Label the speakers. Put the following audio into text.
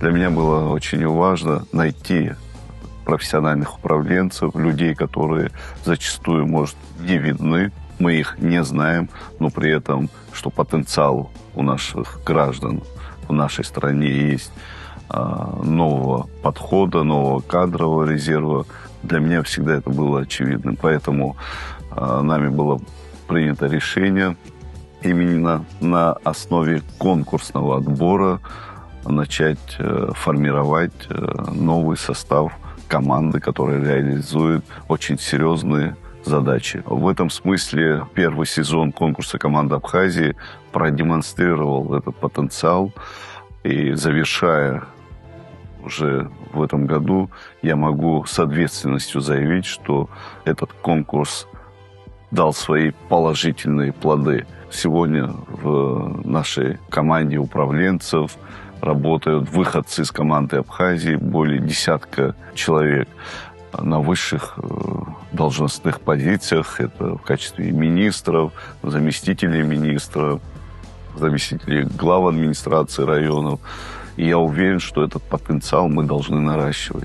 Speaker 1: Для меня было очень важно найти профессиональных управленцев, людей, которые зачастую, может, не видны, мы их не знаем, но при этом, что потенциал у наших граждан в нашей стране есть, нового подхода, нового кадрового резерва. Для меня всегда это было очевидным. Поэтому нами было принято решение именно на основе конкурсного отбора начать формировать новый состав команды, которая реализует очень серьезные задачи. В этом смысле первый сезон конкурса команды Абхазии продемонстрировал этот потенциал. И завершая уже в этом году, я могу с ответственностью заявить, что этот конкурс дал свои положительные плоды. Сегодня в нашей команде управленцев работают выходцы из команды Абхазии, более десятка человек на высших должностных позициях. Это в качестве министров, заместителей министров, заместителей глав администрации районов. И я уверен, что этот потенциал мы должны наращивать.